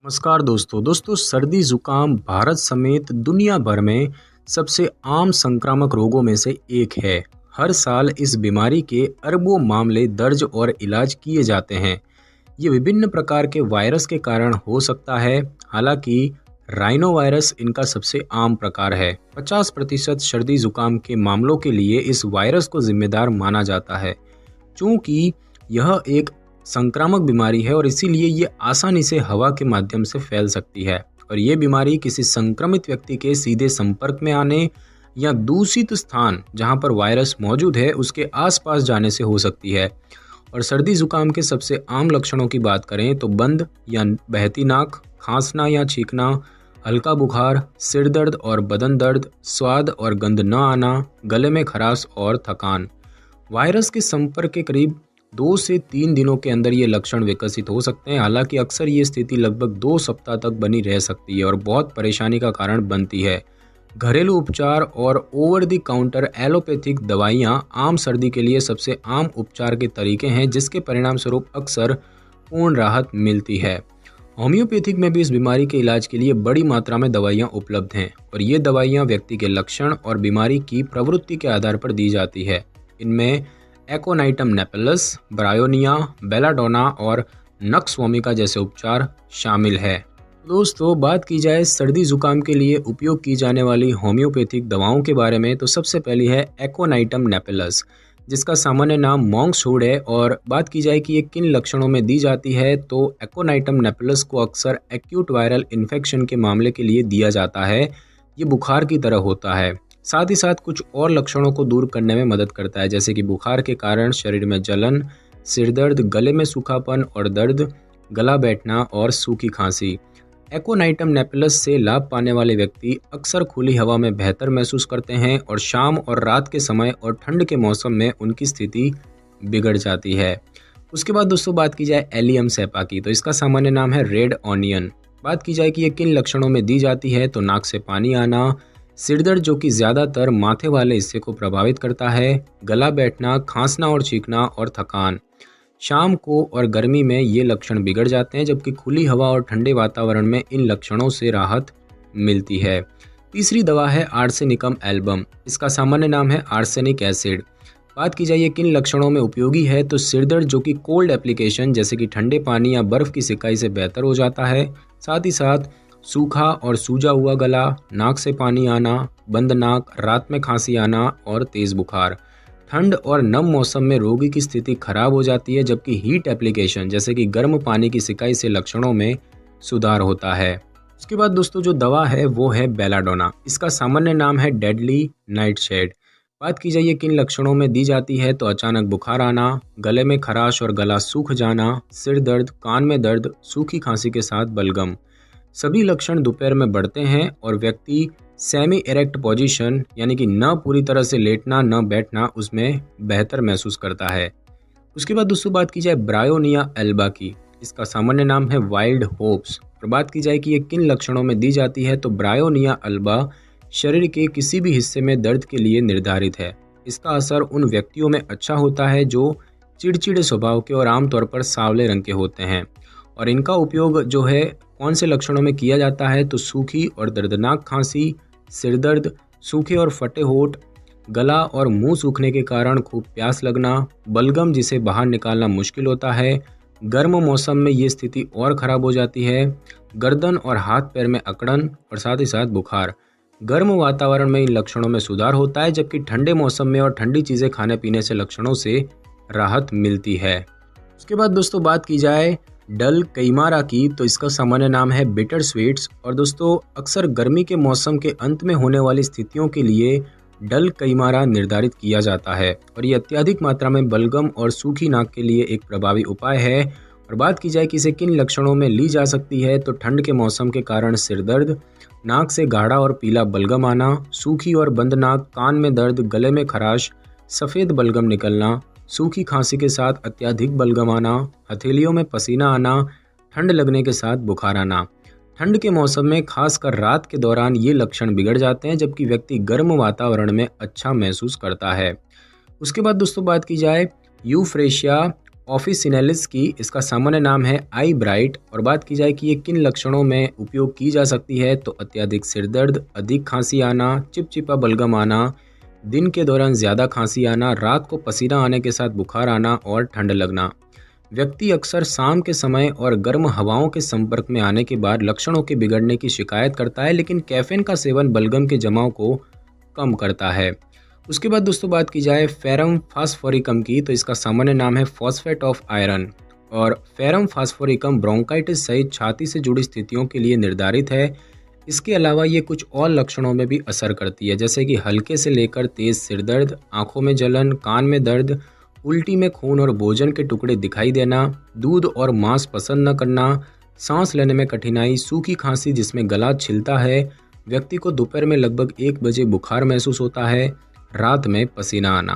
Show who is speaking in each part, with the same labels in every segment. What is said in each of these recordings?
Speaker 1: नमस्कार दोस्तों सर्दी जुकाम भारत समेत दुनिया भर में सबसे आम संक्रामक रोगों में से एक है। हर साल इस बीमारी के अरबों मामले दर्ज और इलाज किए जाते हैं। ये विभिन्न प्रकार के वायरस के कारण हो सकता है। हालांकि राइनो वायरस इनका सबसे आम प्रकार है। 50% सर्दी जुकाम के मामलों के लिए इस वायरस को जिम्मेदार माना जाता है। चूँकि यह एक संक्रामक बीमारी है और इसीलिए ये आसानी से हवा के माध्यम से फैल सकती है और ये बीमारी किसी संक्रमित व्यक्ति के सीधे संपर्क में आने या दूषित स्थान जहां पर वायरस मौजूद है उसके आसपास जाने से हो सकती है। और सर्दी जुकाम के सबसे आम लक्षणों की बात करें तो बंद या बहती नाक, खांसना या छींकना, हल्का बुखार, सिर दर्द और बदन दर्द, स्वाद और गंध न आना, गले में खराश और थकान। वायरस के संपर्क के करीब 2 से 3 दिनों के अंदर ये लक्षण विकसित हो सकते हैं। हालांकि अक्सर ये स्थिति लगभग 2 सप्ताह तक बनी रह सकती है और बहुत परेशानी का कारण बनती है। घरेलू उपचार और ओवर द काउंटर एलोपैथिक दवाइयाँ आम सर्दी के लिए सबसे आम उपचार के तरीके हैं, जिसके परिणाम स्वरूप अक्सर पूर्ण राहत मिलती है। होम्योपैथिक में भी इस बीमारी के इलाज के लिए बड़ी मात्रा में दवाइयाँ उपलब्ध हैं और ये दवाइयाँ व्यक्ति के लक्षण और बीमारी की प्रवृत्ति के आधार पर दी जाती है। इनमें एकोनाइटम नेपेलस, ब्रायोनिया, बेलाडोना और नक्सवोमिका जैसे उपचार शामिल है। दोस्तों बात की जाए सर्दी जुकाम के लिए उपयोग की जाने वाली होम्योपैथिक दवाओं के बारे में तो सबसे पहली है एकोनाइटम नेपेलस, जिसका सामान्य नाम मॉन्क्सवुड है। और बात की जाए कि ये किन लक्षणों में दी जाती है तो एकोनाइटम नेपेलस को अक्सर एक्यूट वायरल इन्फेक्शन के मामले के लिए दिया जाता है। ये बुखार की तरह होता है, साथ ही साथ कुछ और लक्षणों को दूर करने में मदद करता है, जैसे कि बुखार के कारण शरीर में जलन, सिर दर्द, गले में सूखापन और दर्द, गला बैठना और सूखी खांसी। एकोनाइटम नेपेलस से लाभ पाने वाले व्यक्ति अक्सर खुली हवा में बेहतर महसूस करते हैं और शाम और रात के समय और ठंड के मौसम में उनकी स्थिति बिगड़ जाती है। उसके बाद दोस्तों बात की जाए एलियम सैपा की, तो इसका सामान्य नाम है रेड ऑनियन। बात की जाए कि ये किन लक्षणों में दी जाती है तो नाक से पानी आना, सिरदर्द जो कि ज़्यादातर माथे वाले हिस्से को प्रभावित करता है, गला बैठना, खांसना और छींकना और थकान। शाम को और गर्मी में ये लक्षण बिगड़ जाते हैं, जबकि खुली हवा और ठंडे वातावरण में इन लक्षणों से राहत मिलती है। तीसरी दवा है आर्सेनिकम एल्बम, इसका सामान्य नाम है आर्सेनिक एसिड। बात की जाए किन लक्षणों में उपयोगी है तो सिरदर्द जो कि कोल्ड एप्लीकेशन जैसे कि ठंडे पानी या बर्फ़ की सिकाई से बेहतर हो जाता है। साथ ही साथ सूखा और सूजा हुआ गला, नाक से पानी आना, बंद नाक, रात में खांसी आना और तेज़ बुखार। ठंड और नम मौसम में रोगी की स्थिति खराब हो जाती है, जबकि हीट एप्लीकेशन जैसे कि गर्म पानी की सिकाई से लक्षणों में सुधार होता है। उसके बाद दोस्तों जो दवा है वो है बेलाडोना, इसका सामान्य नाम है डेडली नाइटशेड। बात की जाए किन लक्षणों में दी जाती है तो अचानक बुखार आना, गले में खराश और गला सूख जाना, सिर दर्द, कान में दर्द, सूखी खांसी के साथ बलगम। सभी लक्षण दोपहर में बढ़ते हैं और व्यक्ति सेमी इरेक्ट पोजीशन यानी कि न पूरी तरह से लेटना न बैठना उसमें बेहतर महसूस करता है। उसके बाद दोस्तों बात की जाए ब्रायोनिया एल्बा की, इसका सामान्य नाम है वाइल्ड होप्स। और बात की जाए कि ये किन लक्षणों में दी जाती है तो ब्रायोनिया एल्बा शरीर के किसी भी हिस्से में दर्द के लिए निर्धारित है। इसका असर उन व्यक्तियों में अच्छा होता है जो चिड़चिड़े स्वभाव के और आमतौर पर सांवले रंग के होते हैं। और इनका उपयोग जो है कौन से लक्षणों में किया जाता है तो सूखी और दर्दनाक खांसी, सिर दर्द, सूखे और फटे होंठ, गला और मुंह सूखने के कारण खूब प्यास लगना, बलगम जिसे बाहर निकालना मुश्किल होता है, गर्म मौसम में ये स्थिति और ख़राब हो जाती है, गर्दन और हाथ पैर में अकड़न और साथ ही साथ बुखार। गर्म वातावरण में इन लक्षणों में सुधार होता है, जबकि ठंडे मौसम में और ठंडी चीज़ें खाने पीने से लक्षणों से राहत मिलती है। उसके बाद दोस्तों बात की जाए डल कैमारा की, तो इसका सामान्य नाम है बिटर स्वीट्स। और दोस्तों अक्सर गर्मी के मौसम के अंत में होने वाली स्थितियों के लिए डल कैमारा निर्धारित किया जाता है और ये अत्यधिक मात्रा में बलगम और सूखी नाक के लिए एक प्रभावी उपाय है। और बात की जाए कि इसे किन लक्षणों में ली जा सकती है तो ठंड के मौसम के कारण सिर दर्द, नाक से गाढ़ा और पीला बलगम आना, सूखी और बंद नाक, कान में दर्द, गले में खराश, सफ़ेद बलगम निकलना, सूखी खांसी के साथ अत्यधिक बलगम आना, हथेलियों में पसीना आना, ठंड लगने के साथ बुखार आना। ठंड के मौसम में खासकर रात के दौरान ये लक्षण बिगड़ जाते हैं, जबकि व्यक्ति गर्म वातावरण में अच्छा महसूस करता है। उसके बाद दोस्तों बात की जाए यूफ्रेशिया ऑफिसिनेलिस की, इसका सामान्य नाम है आई ब्राइट। और बात की जाए कि ये किन लक्षणों में उपयोग की जा सकती है, तो अत्यधिक सिरदर्द, अधिक खांसी आना, चिपचिपा बलगम आना, दिन के दौरान ज़्यादा खांसी आना, रात को पसीना आने के साथ बुखार आना और ठंड लगना। व्यक्ति अक्सर शाम के समय और गर्म हवाओं के संपर्क में आने के बाद लक्षणों के बिगड़ने की शिकायत करता है, लेकिन कैफीन का सेवन बलगम के जमाव को कम करता है। उसके बाद दोस्तों बात की जाए फेरम फास्फोरिकम की, तो इसका सामान्य नाम है फॉस्फेट ऑफ आयरन। और फेरम फास्फोरिकम ब्रोंकाइटिस सहित छाती से जुड़ी स्थितियों के लिए निर्धारित है। इसके अलावा ये कुछ और लक्षणों में भी असर करती है, जैसे कि हल्के से लेकर तेज सिरदर्द, आंखों में जलन, कान में दर्द, उल्टी में खून और भोजन के टुकड़े दिखाई देना, दूध और मांस पसंद न करना, सांस लेने में कठिनाई, सूखी खांसी जिसमें गला छिलता है, व्यक्ति को दोपहर में लगभग 1 बजे बुखार महसूस होता है, रात में पसीना आना।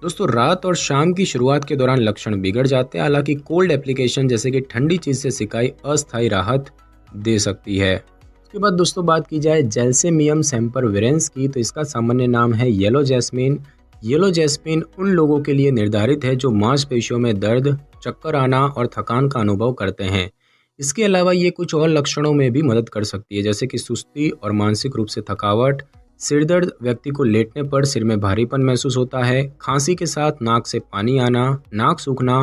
Speaker 1: दोस्तों रात और शाम की शुरुआत के दौरान लक्षण बिगड़ जाते हैं, हालांकि कोल्ड एप्लीकेशन जैसे कि ठंडी चीज़ से सिकाई अस्थायी राहत दे सकती है। उसके बाद दोस्तों बात की जाए जेल्सेमियम सेम्परविरेंस की, तो इसका सामान्य नाम है येलो जैस्मीन। येलो जैस्मीन उन लोगों के लिए निर्धारित है जो मांसपेशियों में दर्द, चक्कर आना और थकान का अनुभव करते हैं। इसके अलावा ये कुछ और लक्षणों में भी मदद कर सकती है, जैसे कि सुस्ती और मानसिक रूप से थकावट, सिरदर्द, व्यक्ति को लेटने पर सिर में भारीपन महसूस होता है, खांसी के साथ नाक से पानी आना, नाक सूखना,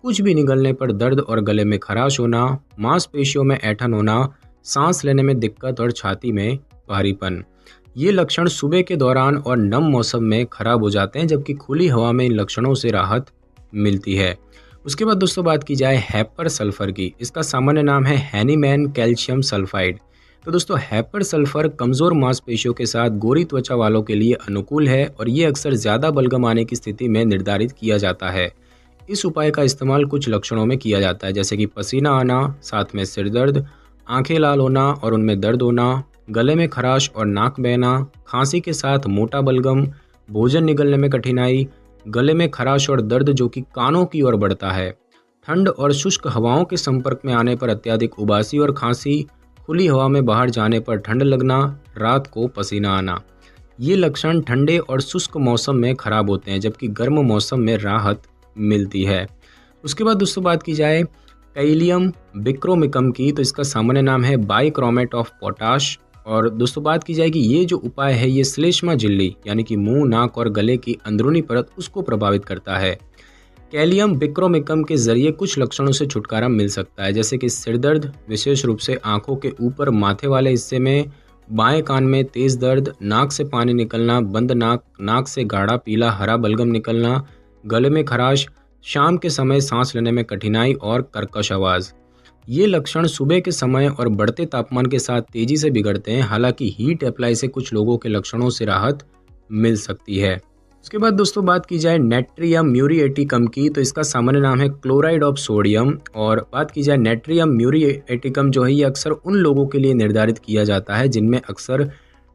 Speaker 1: कुछ भी निगलने पर दर्द और गले में खराश होना, मांसपेशियों में ऐंठन होना, सांस लेने में दिक्कत और छाती में भारीपन। ये लक्षण सुबह के दौरान और नम मौसम में खराब हो जाते हैं, जबकि खुली हवा में इन लक्षणों से राहत मिलती है। उसके बाद दोस्तों बात की जाए हैपर सल्फर की, इसका सामान्य नाम है हैनीमैन कैल्शियम सल्फाइड। तो दोस्तों हैपर सल्फर कमज़ोर मांसपेशियों के साथ गोरी त्वचा वालों के लिए अनुकूल है और ये अक्सर ज़्यादा बलगम आने की स्थिति में निर्धारित किया जाता है। इस उपाय का इस्तेमाल कुछ लक्षणों में किया जाता है, जैसे कि पसीना आना, साथ में सिरदर्द, आंखें लाल होना और उनमें दर्द होना, गले में खराश और नाक बहना, खांसी के साथ मोटा बलगम, भोजन निगलने में कठिनाई, गले में खराश और दर्द जो कि कानों की ओर बढ़ता है, ठंड और शुष्क हवाओं के संपर्क में आने पर अत्यधिक उबासी और खांसी, खुली हवा में बाहर जाने पर ठंड लगना, रात को पसीना आना। ये लक्षण ठंडे और शुष्क मौसम में खराब होते हैं, जबकि गर्म मौसम में राहत मिलती है। उसके बाद दोस्तों बात की जाए कैलियम बिक्रोमिकम की, तो इसका सामान्य नाम है बाइक्रोमेट ऑफ पोटाश। और दोस्तों बात की जाए कि ये जो उपाय है ये श्लेष्मा झिल्ली यानी कि मुंह, नाक और गले की अंदरूनी परत उसको प्रभावित करता है। कैलियम बिक्रोमिकम के जरिए कुछ लक्षणों से छुटकारा मिल सकता है, जैसे कि सिरदर्द, विशेष रूप से आंखों के ऊपर माथे वाले हिस्से में, बाएं कान में तेज दर्द, नाक से पानी निकलना, बंद नाक, नाक से गाढ़ा पीला हरा बलगम निकलना, गले में खराश, शाम के समय सांस लेने में कठिनाई और कर्कश आवाज़। ये लक्षण सुबह के समय और बढ़ते तापमान के साथ तेजी से बिगड़ते हैं, हालांकि हीट अप्लाई से कुछ लोगों के लक्षणों से राहत मिल सकती है। उसके बाद दोस्तों बात की जाए नेट्रियम म्यूरिएटिकम की, तो इसका सामान्य नाम है क्लोराइड ऑफ सोडियम। और बात की जाए नेट्रियम म्यूरिएटिकम जो है ये अक्सर उन लोगों के लिए निर्धारित किया जाता है जिनमें अक्सर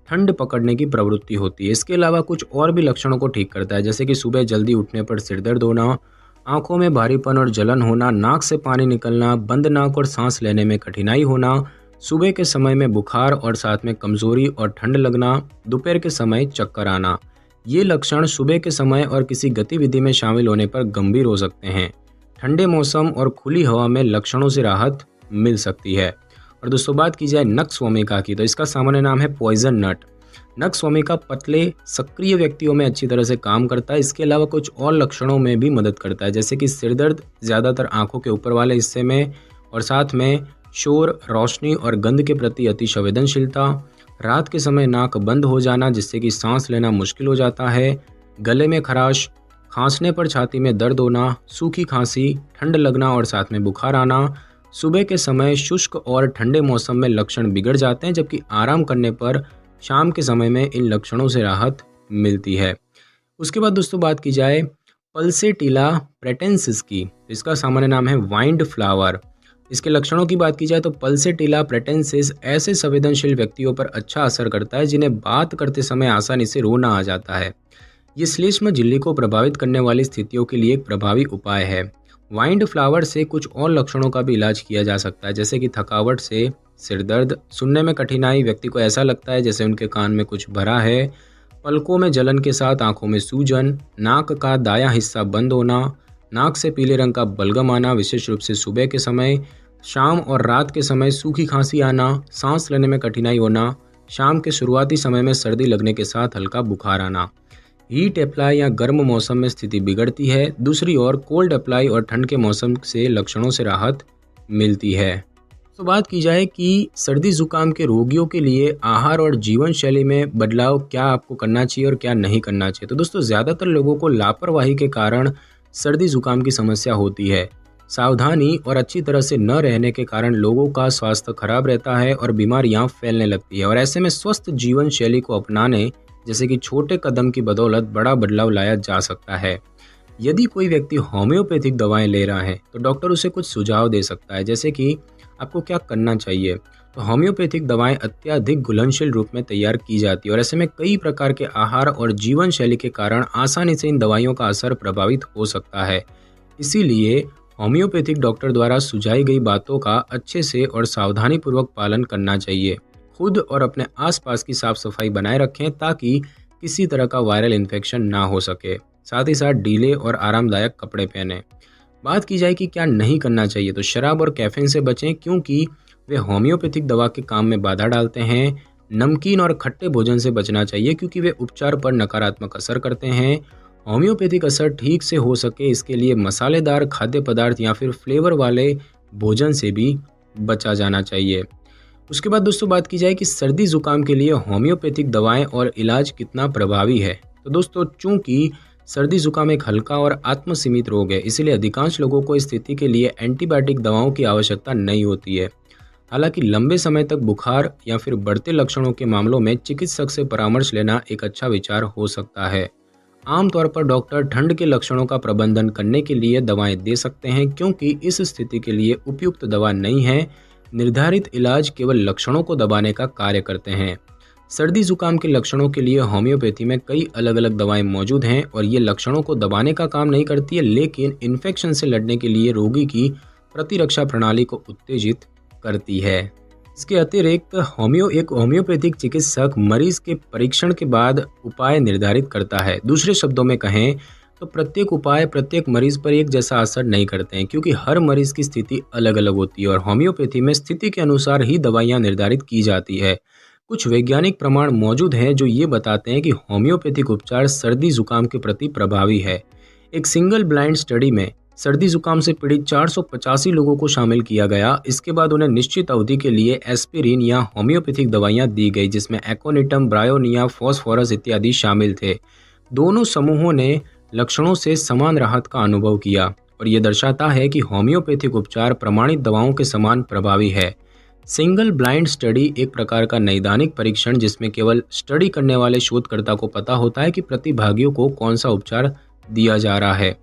Speaker 1: ठंड पकड़ने की प्रवृत्ति होती है। इसके अलावा कुछ और भी लक्षणों को ठीक करता है, जैसे कि सुबह जल्दी उठने पर सिरदर्द होना, आंखों में भारीपन और जलन होना, नाक से पानी निकलना, बंद नाक और सांस लेने में कठिनाई होना, सुबह के समय में बुखार और साथ में कमजोरी और ठंड लगना, दोपहर के समय चक्कर आना। ये लक्षण सुबह के समय और किसी गतिविधि में शामिल होने पर गंभीर हो सकते हैं। ठंडे मौसम और खुली हवा में लक्षणों से राहत मिल सकती है। और दोस्तों बात की जाए नक्स वोमिका की, तो इसका सामान्य नाम है पॉइजन नट। नक्स वोमिका पतले सक्रिय व्यक्तियों में अच्छी तरह से काम करता है। इसके अलावा कुछ और लक्षणों में भी मदद करता है, जैसे कि सिरदर्द, ज़्यादातर आंखों के ऊपर वाले हिस्से में, और साथ में शोर, रोशनी और गंध के प्रति अति संवेदनशीलता, रात के समय नाक बंद हो जाना जिससे कि सांस लेना मुश्किल हो जाता है, गले में खराश, खांसने पर छाती में दर्द होना, सूखी खांसी, ठंड लगना और साथ में बुखार आना। सुबह के समय शुष्क और ठंडे मौसम में लक्षण बिगड़ जाते हैं, जबकि आराम करने पर शाम के समय में इन लक्षणों से राहत मिलती है। उसके बाद दोस्तों बात की जाए पल्सेटिला प्रेटेंसिस की, इसका सामान्य नाम है वाइंड फ्लावर। इसके लक्षणों की बात की जाए तो पल्सेटिला प्रेटेंसिस ऐसे संवेदनशील व्यक्तियों पर अच्छा असर करता है जिन्हें बात करते समय आसानी से रोना आ जाता है। ये श्लेष्म झिल्ली को प्रभावित करने वाली स्थितियों के लिए एक प्रभावी उपाय है। वाइंड फ्लावर से कुछ और लक्षणों का भी इलाज किया जा सकता है, जैसे कि थकावट से सिरदर्द, सुनने में कठिनाई, व्यक्ति को ऐसा लगता है जैसे उनके कान में कुछ भरा है, पलकों में जलन के साथ आंखों में सूजन, नाक का दायां हिस्सा बंद होना, नाक से पीले रंग का बलगम आना, विशेष रूप से सुबह के समय, शाम और रात के समय सूखी खांसी आना, सांस लेने में कठिनाई होना, शाम के शुरुआती समय में सर्दी लगने के साथ हल्का बुखार आना। हीट अप्लाई या गर्म मौसम में स्थिति बिगड़ती है। दूसरी ओर कोल्ड अप्लाई और ठंड के मौसम से लक्षणों से राहत मिलती है। तो बात की जाए कि सर्दी जुकाम के रोगियों के लिए आहार और जीवन शैली में बदलाव क्या आपको करना चाहिए और क्या नहीं करना चाहिए। तो दोस्तों, ज़्यादातर लोगों को लापरवाही के कारण सर्दी जुकाम की समस्या होती है। सावधानी और अच्छी तरह से न रहने के कारण लोगों का स्वास्थ्य खराब रहता है और बीमारियां फैलने लगती है। और ऐसे में स्वस्थ जीवन शैली को अपनाने जैसे कि छोटे कदम की बदौलत बड़ा बदलाव लाया जा सकता है। यदि कोई व्यक्ति होम्योपैथिक दवाएं ले रहा है तो डॉक्टर उसे कुछ सुझाव दे सकता है, जैसे कि आपको क्या करना चाहिए। तो होम्योपैथिक दवाएं अत्यधिक घुलनशील रूप में तैयार की जाती है और ऐसे में कई प्रकार के आहार और जीवन शैली के कारण आसानी से इन दवाइयों का असर प्रभावित हो सकता है। इसीलिए होम्योपैथिक डॉक्टर द्वारा सुझाई गई बातों का अच्छे से और सावधानी पूर्वक पालन करना चाहिए। खुद और अपने आसपास की साफ सफाई बनाए रखें ताकि किसी तरह का वायरल इन्फेक्शन ना हो सके। साथ ही साथ ढीले और आरामदायक कपड़े पहनें। बात की जाए कि क्या नहीं करना चाहिए, तो शराब और कैफीन से बचें क्योंकि वे होम्योपैथिक दवा के काम में बाधा डालते हैं। नमकीन और खट्टे भोजन से बचना चाहिए क्योंकि वे उपचार पर नकारात्मक असर करते हैं। होम्योपैथिक असर ठीक से हो सके इसके लिए मसालेदार खाद्य पदार्थ या फिर फ्लेवर वाले भोजन से भी बचा जाना चाहिए। उसके बाद दोस्तों, बात की जाए कि सर्दी जुकाम के लिए होम्योपैथिक दवाएं और इलाज कितना प्रभावी है। तो दोस्तों, चूंकि सर्दी जुकाम एक हल्का और आत्मसीमित रोग है, इसलिए अधिकांश लोगों को इस स्थिति के लिए एंटीबायोटिक दवाओं की आवश्यकता नहीं होती है। हालांकि लंबे समय तक बुखार या फिर बढ़ते लक्षणों के मामलों में चिकित्सक से परामर्श लेना एक अच्छा विचार हो सकता है। आमतौर पर डॉक्टर ठंड के लक्षणों का प्रबंधन करने के लिए दवाएं दे सकते हैं क्योंकि इस स्थिति के लिए उपयुक्त दवा नहीं है। निर्धारित इलाज केवल लक्षणों को दबाने का कार्य करते हैं। सर्दी जुकाम के लक्षणों के लिए होम्योपैथी में कई अलग अलग दवाएं मौजूद हैं और ये लक्षणों को दबाने का काम नहीं करती है, लेकिन इन्फेक्शन से लड़ने के लिए रोगी की प्रतिरक्षा प्रणाली को उत्तेजित करती है। इसके अतिरिक्त एक होम्योपैथिक चिकित्सक मरीज के परीक्षण के बाद उपाय निर्धारित करता है। दूसरे शब्दों में कहें तो प्रत्येक उपाय प्रत्येक मरीज पर एक जैसा असर नहीं करते हैं क्योंकि हर मरीज की स्थिति अलग अलग होती है और होम्योपैथी में स्थिति के अनुसार ही दवाइयाँ निर्धारित की जाती है। कुछ वैज्ञानिक प्रमाण मौजूद हैं जो ये बताते हैं कि होम्योपैथिक उपचार सर्दी जुकाम के प्रति प्रभावी है। एक सिंगल ब्लाइंड स्टडी में सर्दी जुकाम से पीड़ित 485 लोगों को शामिल किया गया। इसके बाद उन्हें निश्चित अवधि के लिए एस्पिरिन या होम्योपैथिक दवाइयाँ दी गई जिसमें एकोनिटम, ब्रायोनिया, फॉस्फोरस इत्यादि शामिल थे। दोनों समूहों ने लक्षणों से समान राहत का अनुभव किया और ये दर्शाता है कि होम्योपैथिक उपचार प्रमाणित दवाओं के समान प्रभावी है। सिंगल ब्लाइंड स्टडी एक प्रकार का नैदानिक परीक्षण जिसमें केवल स्टडी करने वाले शोधकर्ता को पता होता है कि प्रतिभागियों को कौन सा उपचार दिया जा रहा है।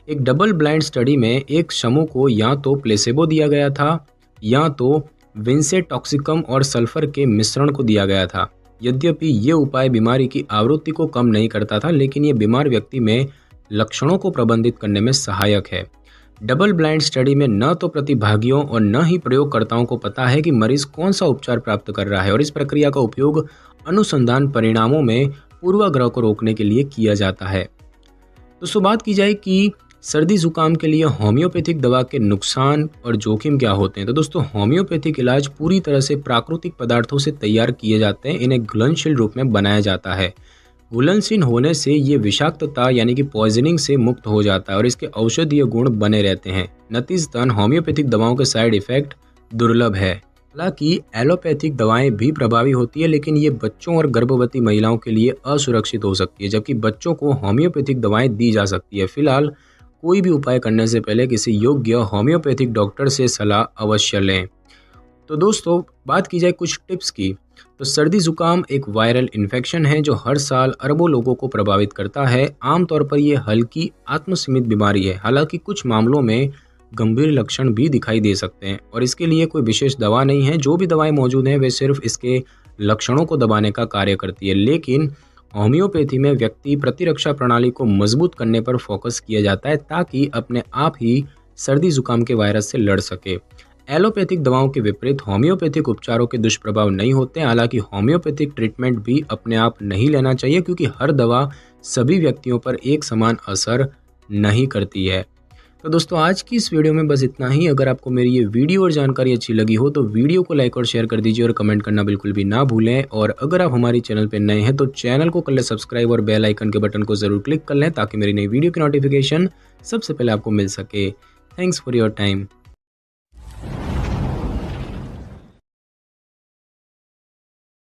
Speaker 1: एक डबल ब्लाइंड स्टडी में एक समूह को या तो प्लेसेबो दिया गया था या तो विंसेटॉक्सिकम और सल्फर के मिश्रण को दिया गया था। यद्यपि ये उपाय बीमारी की आवृत्ति को कम नहीं करता था, लेकिन ये बीमार व्यक्ति में लक्षणों को प्रबंधित करने में सहायक है। डबल ब्लाइंड स्टडी में न तो प्रतिभागियों और न ही प्रयोगकर्ताओं को पता है कि मरीज कौन सा उपचार प्राप्त कर रहा है और इस प्रक्रिया का उपयोग अनुसंधान परिणामों में पूर्वाग्रह को रोकने के लिए किया जाता है। दोस्तों, बात की जाए कि सर्दी जुकाम के लिए होम्योपैथिक दवा के नुकसान और जोखिम क्या होते हैं। तो दोस्तों, होम्योपैथिक इलाज पूरी तरह से प्राकृतिक पदार्थों से तैयार किए जाते हैं। इन्हें घुलनशील रूप में बनाया जाता है। घुलनशील होने से ये विषाक्तता यानी कि पॉइजनिंग से मुक्त हो जाता है और इसके औषधीय गुण बने रहते हैं। नतीजतन होम्योपैथिक दवाओं के साइड इफेक्ट दुर्लभ है। हालांकि एलोपैथिक दवाएं भी प्रभावी होती है, लेकिन ये बच्चों और गर्भवती महिलाओं के लिए असुरक्षित हो सकती है, जबकि बच्चों को होम्योपैथिक दवाएं दी जा सकती है। फिलहाल कोई भी उपाय करने से पहले किसी योग्य होम्योपैथिक डॉक्टर से सलाह अवश्य लें। तो दोस्तों, बात की जाए कुछ टिप्स की, तो सर्दी जुकाम एक वायरल इन्फेक्शन है जो हर साल अरबों लोगों को प्रभावित करता है। आमतौर पर यह हल्की आत्मसीमित बीमारी है, हालांकि कुछ मामलों में गंभीर लक्षण भी दिखाई दे सकते हैं और इसके लिए कोई विशेष दवा नहीं है। जो भी दवाएं मौजूद हैं वे सिर्फ इसके लक्षणों को दबाने का कार्य करती है, लेकिन होम्योपैथी में व्यक्ति प्रतिरक्षा प्रणाली को मजबूत करने पर फोकस किया जाता है ताकि अपने आप ही सर्दी जुकाम के वायरस से लड़ सके। एलोपैथिक दवाओं के विपरीत होम्योपैथिक उपचारों के दुष्प्रभाव नहीं होते हैं। हालांकि होम्योपैथिक ट्रीटमेंट भी अपने आप नहीं लेना चाहिए क्योंकि हर दवा सभी व्यक्तियों पर एक समान असर नहीं करती है। तो दोस्तों आज की इस वीडियो में बस इतना ही। अगर आपको मेरी ये वीडियो और जानकारी अच्छी लगी हो तो वीडियो को लाइक और शेयर कर दीजिए और कमेंट करना बिल्कुल भी ना भूलें। और अगर आप हमारी चैनल पर नए हैं तो चैनल को कर लें सब्सक्राइब और बेल आइकन के बटन को ज़रूर क्लिक कर लें ताकि मेरी नई वीडियो की नोटिफिकेशन सबसे पहले आपको मिल सके। Thanks for your time.